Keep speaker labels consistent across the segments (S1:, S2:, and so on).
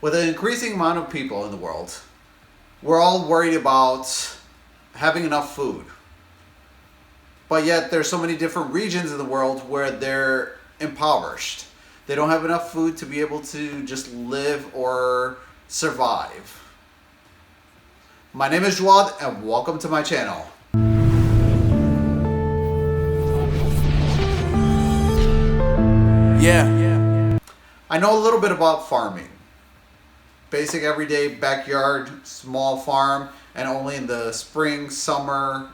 S1: With an increasing amount of people in the world, we're all worried about having enough food. But yet there's so many different regions in the world where they're impoverished. They don't have enough food to be able to just live or survive. My name is Jawad and welcome to my channel. I know a little bit about farming. Basic everyday backyard, small farm, and only in the spring, summer,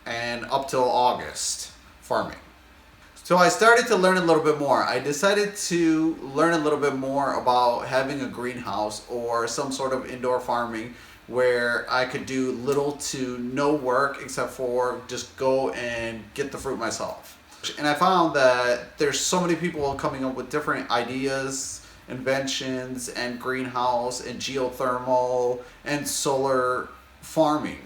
S1: and up till August farming. So I started to learn a little bit more. I decided to learn a little bit more about having a greenhouse or some sort of indoor farming where I could do little to no work except for just go and get the fruit myself. And I found that there's so many people coming up with different ideas, inventions, and greenhouse and geothermal and solar farming.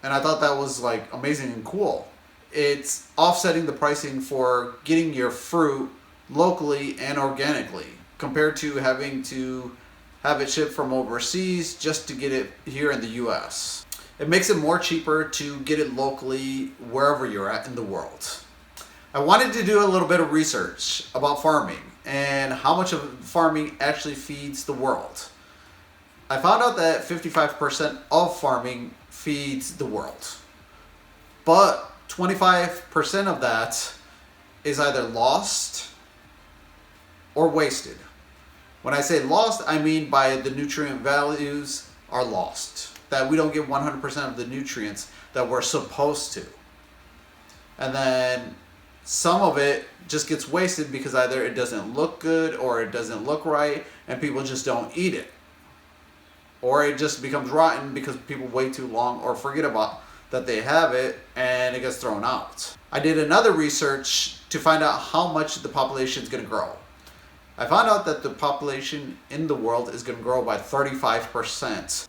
S1: And I thought that was like amazing and cool. It's offsetting the pricing for getting your fruit locally and organically compared to having to have it shipped from overseas just to get it here in the US. It makes it more cheaper to get it locally wherever you're at in the world. I wanted to do a little bit of research about farming and how much of farming actually feeds the world. I found out that 55% of farming feeds the world, but 25% of that is either lost or wasted. When I say lost, I mean by the nutrient values are lost, that we don't get 100% of the nutrients that we're supposed to. And then some of it just gets wasted because either it doesn't look good or it doesn't look right and people just don't eat it. Or it just becomes rotten because people wait too long or forget about that they have it and it gets thrown out. I did another research to find out how much the population is going to grow. I found out that the population in the world is going to grow by 35%.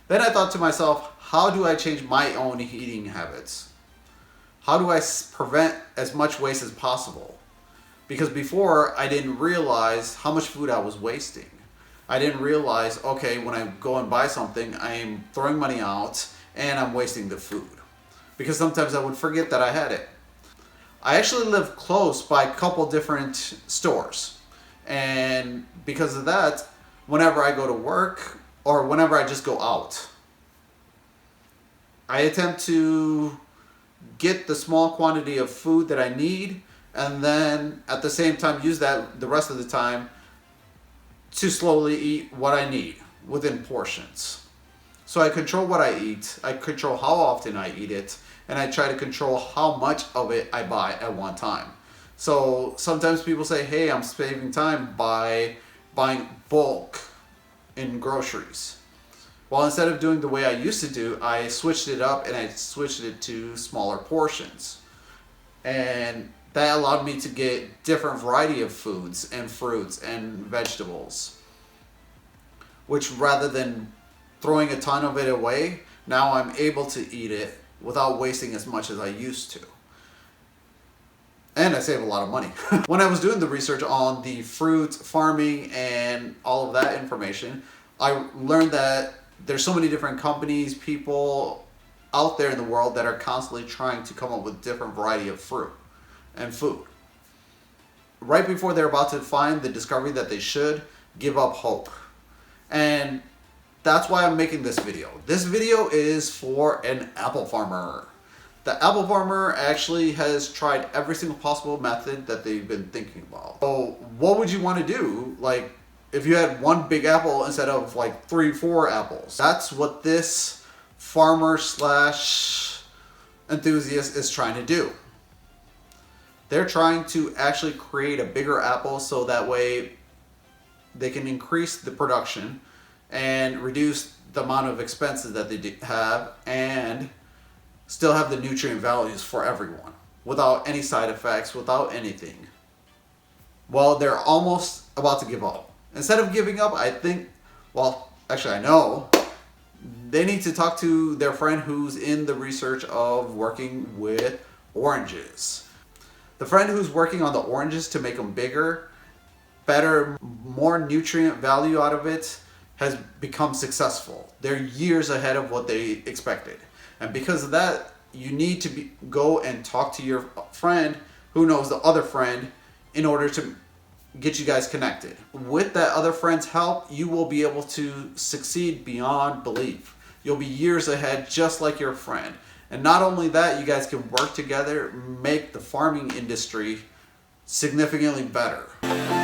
S1: Then I thought to myself, how do I change my own eating habits? How do I prevent as much waste as possible? Because before I didn't realize how much food I was wasting. I didn't realize, okay, when I go and buy something, I'm throwing money out and I'm wasting the food. Because sometimes I would forget that I had it. I actually live close by a couple different stores. And because of that, whenever I go to work or whenever I just go out, I attempt to get the small quantity of food that I need and then at the same time use that the rest of the time to slowly eat what I need within portions. So I control what I eat, I control how often I eat it, and I try to control how much of it I buy at one time. So sometimes people say, hey, I'm saving time by buying bulk in groceries. Well, instead of doing the way I used to do, I switched it up and I switched it to smaller portions. And that allowed me to get different variety of foods and fruits and vegetables. Which rather than throwing a ton of it away, now I'm able to eat it without wasting as much as I used to. And I save a lot of money. When I was doing the research on the fruit farming and all of that information, I learned that there's so many different companies, people out there in the world that are constantly trying to come up with different variety of fruit and food. Right before they're about to find the discovery that they should give up hope. And that's why I'm making this video. This video is for an apple farmer. The apple farmer actually has tried every single possible method that they've been thinking about. So what would you want to do? Like, if you had one big apple instead of like 3-4 apples. That's what this farmer slash enthusiast is trying to do. They're trying to actually create a bigger apple so that way they can increase the production and reduce the amount of expenses that they have and still have the nutrient values for everyone without any side effects, without anything. Well, they're almost about to give up. Instead of giving up, I think, well, actually I know, they need to talk to their friend who's in the research of working with oranges. The friend who's working on the oranges to make them bigger better, more nutrient value out of it has become successful. They're years ahead of what they expected. And because of that, you need to go and talk to your friend who knows the other friend in order to get you guys connected. With that other friend's help, you will be able to succeed beyond belief. You'll be years ahead just like your friend. And not only that, you guys can work together, make the farming industry significantly better.